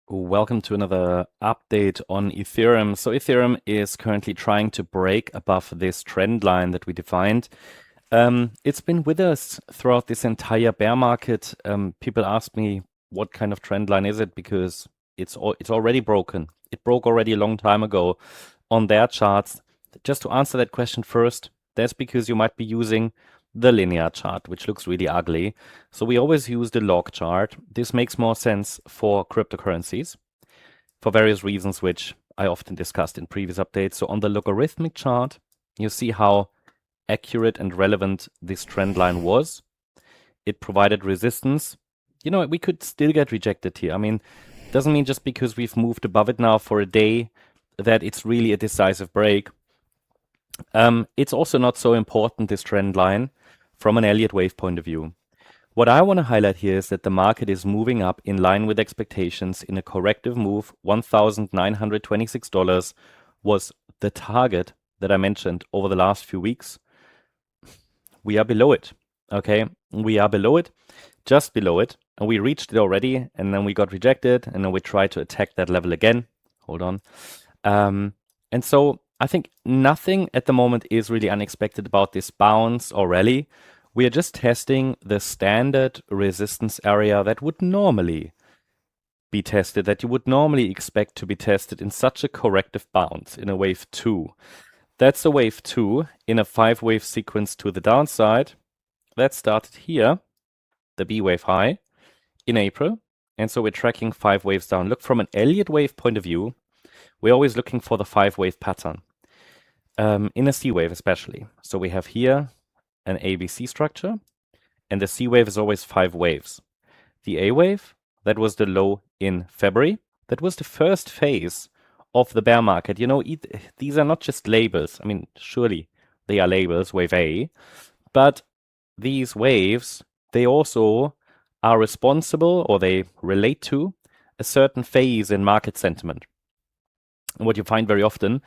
Welcome to another update on Ethereum. So Ethereum is currently trying to break above this trend line that we defined. It's been with us throughout this entire bear market. People ask me, what kind of trend line is it? Because it's already broken. It broke already a long time ago on their charts. Just to answer that question first, that's because you might be using the linear chart, which looks really ugly. So we always use the log chart. This makes more sense for cryptocurrencies for various reasons, which I often discussed in previous updates. So on the logarithmic chart, you see how accurate and relevant this trend line was. It provided resistance. You know, we could still get rejected here. I mean, doesn't mean just because we've moved above it now for a day that it's really a decisive break. It's also not so important, this trend line, from an Elliott Wave point of view. What I want to highlight here is that the market is moving up in line with expectations in a corrective move. $1,926 was the target that I mentioned over the last few weeks. We are below it, okay? We are below it, just below it, and we reached it already, and then we got rejected, and then we tried to attack that level again. Hold on. And so I think nothing at the moment is really unexpected about this bounce or rally. We are just testing the standard resistance area that would normally be tested, that you would normally expect to be tested in such a corrective bounce in a wave 2. That's a wave 2 in a 5-wave sequence to the downside. That started here, the B wave high, in April. And so we're tracking 5 waves down. Look, from an Elliott Wave point of view, we're always looking for the 5-wave pattern, in a C wave especially. So we have here an ABC structure, and the C wave is always 5 waves. The A wave, that was the low in February. That was the first phase of the bear market. You know, these are not just labels. I mean, surely they are labels, wave A, but these waves, they also are responsible, or they relate to, a certain phase in market sentiment. And what you find very often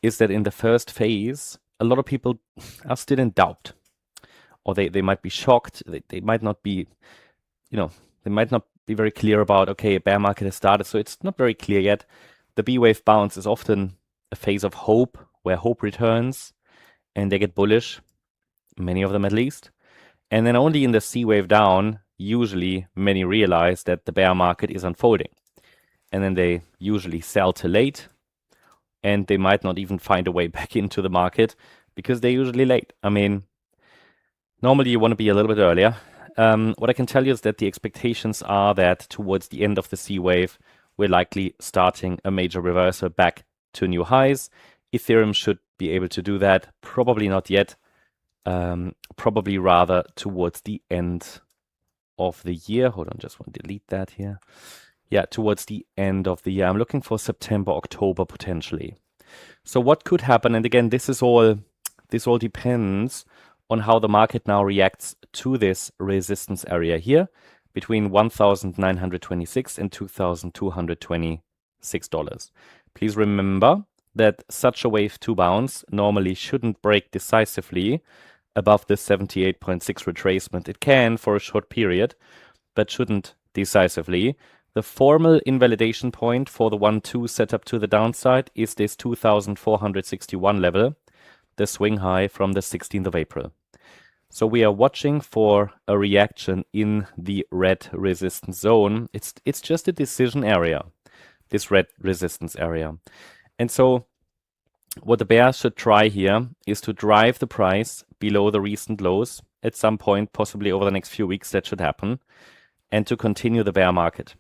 is that in the first phase, a lot of people are still in doubt, or they might be shocked. They might not be, you know, they might not be very clear about, okay, a bear market has started, so it's not very clear yet. The B wave bounce is often a phase of hope, where hope returns and they get bullish, many of them at least. And then only in the C wave down, usually many realize that the bear market is unfolding. And then they usually sell too late, and they might not even find a way back into the market because they're usually late. I mean, normally you want to be a little bit earlier. What I can tell you is that the expectations are that towards the end of the C wave, we're likely starting a major reversal back to new highs. Ethereum should be able to do that. Probably not yet. Probably rather towards the end of the year. Hold on, just want to delete that here. Yeah, towards the end of the year. I'm looking for September, October potentially. So what could happen? And again, this all depends on how the market now reacts to this resistance area here between $1,926 and $2,226. Please remember that such a wave 2 bounce normally shouldn't break decisively above the 78.6 retracement. It can for a short period, but shouldn't decisively. The formal invalidation point for the 1-2 setup to the downside is this 2,461 level, the swing high from the 16th of April. So we are watching for a reaction in the red resistance zone. It's just a decision area, this red resistance area. And so what the bears should try here is to drive the price below the recent lows at some point, possibly over the next few weeks. That should happen, and to continue the bear market.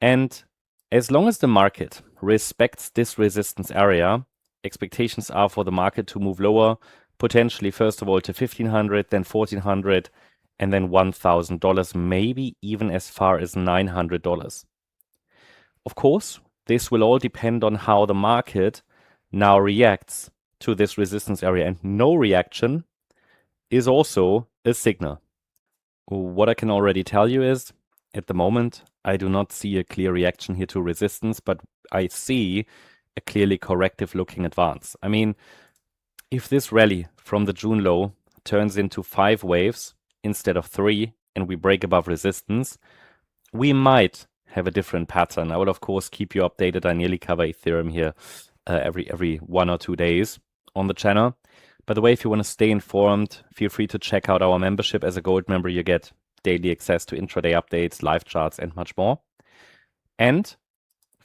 And as long as the market respects this resistance area, expectations are for the market to move lower, potentially first of all to $1,500, then $1,400, and then $1,000, maybe even as far as $900. Of course, this will all depend on how the market now reacts to this resistance area, and no reaction is also a signal. What I can already tell you is, at the moment, I do not see a clear reaction here to resistance, but I see a clearly corrective looking advance. I mean, if this rally from the June low turns into 5 waves instead of 3, and we break above resistance, we might have a different pattern. I will, of course, keep you updated. I nearly cover Ethereum here every 1 or 2 days on the channel. By the way, if you want to stay informed, feel free to check out our membership. As a gold member, you get daily access to intraday updates, live charts, and much more. And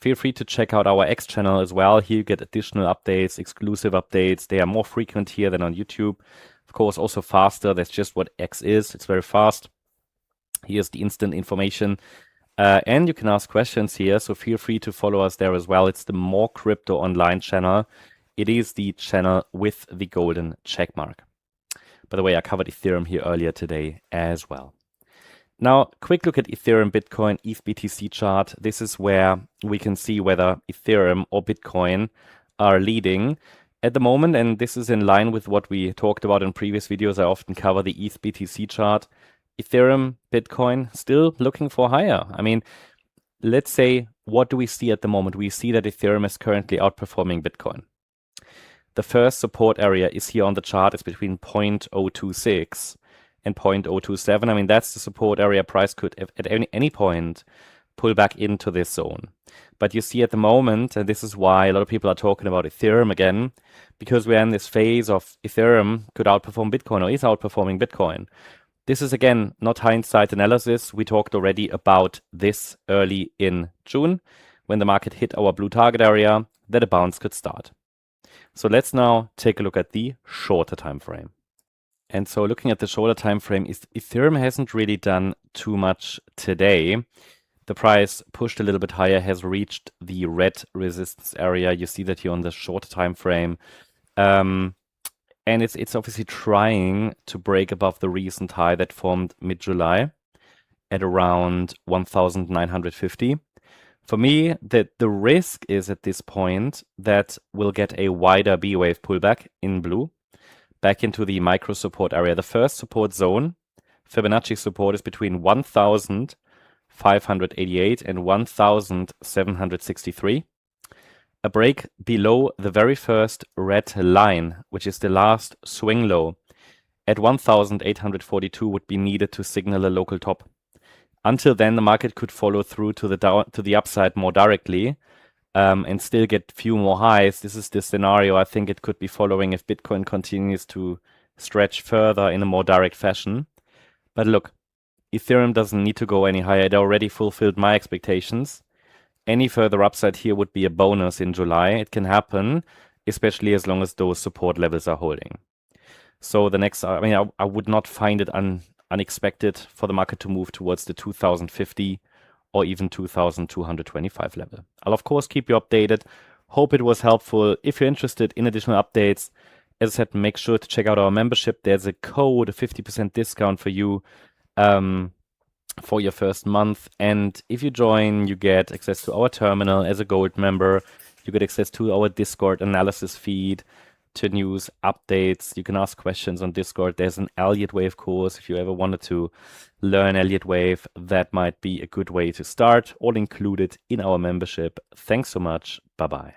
feel free to check out our X channel as well. Here you get additional updates, exclusive updates. They are more frequent here than on YouTube. Of course, also faster. That's just what X is. It's very fast. Here's the instant information. And you can ask questions here, so feel free to follow us there as well. It's the More Crypto Online channel. It is the channel with the golden check mark. By the way, I covered Ethereum here earlier today as well. Now, quick look at Ethereum, Bitcoin, ETHBTC chart. This is where we can see whether Ethereum or Bitcoin are leading at the moment, and this is in line with what we talked about in previous videos. I often cover the ETHBTC chart. Ethereum, Bitcoin, still looking for higher. I mean, let's say, what do we see at the moment? We see that Ethereum is currently outperforming Bitcoin. The first support area is here on the chart. It's between 0.026 and 0.027. I mean, that's the support area. Price could, at any point, pull back into this zone. But you see at the moment, and this is why a lot of people are talking about Ethereum again, because we're in this phase of Ethereum could outperform Bitcoin or is outperforming Bitcoin. This is, again, not hindsight analysis. We talked already about this early in June, when the market hit our blue target area, that a bounce could start. So let's now take a look at the shorter time frame. And so looking at the shorter time frame, Ethereum hasn't really done too much today. The price pushed a little bit higher, has reached the red resistance area. You see that here on the shorter time frame. And it's obviously trying to break above the recent high that formed mid-July at around 1,950. For me, the risk is at this point that we'll get a wider B wave pullback in blue back into the micro support area. The first support zone, Fibonacci support, is between 1,588 and 1,763. A break below the very first red line, which is the last swing low, at 1,842 would be needed to signal a local top. Until then, the market could follow through to the upside more directly and still get few more highs. This is the scenario I think it could be following if Bitcoin continues to stretch further in a more direct fashion. But look, Ethereum doesn't need to go any higher. It already fulfilled my expectations. Any further upside here would be a bonus in July. It can happen, especially as long as those support levels are holding. So the next, I mean, I would not find it unexpected for the market to move towards the 2050 or even 2225 level. I'll of course keep you updated. Hope it was helpful. If you're interested in additional updates, as I said, make sure to check out our membership. There's a code, a 50% discount for you for your first month. And if you join, you get access to our terminal as a gold member. You get access to our Discord analysis feed, to news, updates. You can ask questions on Discord. There's an Elliott Wave course. If you ever wanted to learn Elliott Wave, that might be a good way to start, all included in our membership. Thanks so much. Bye-bye.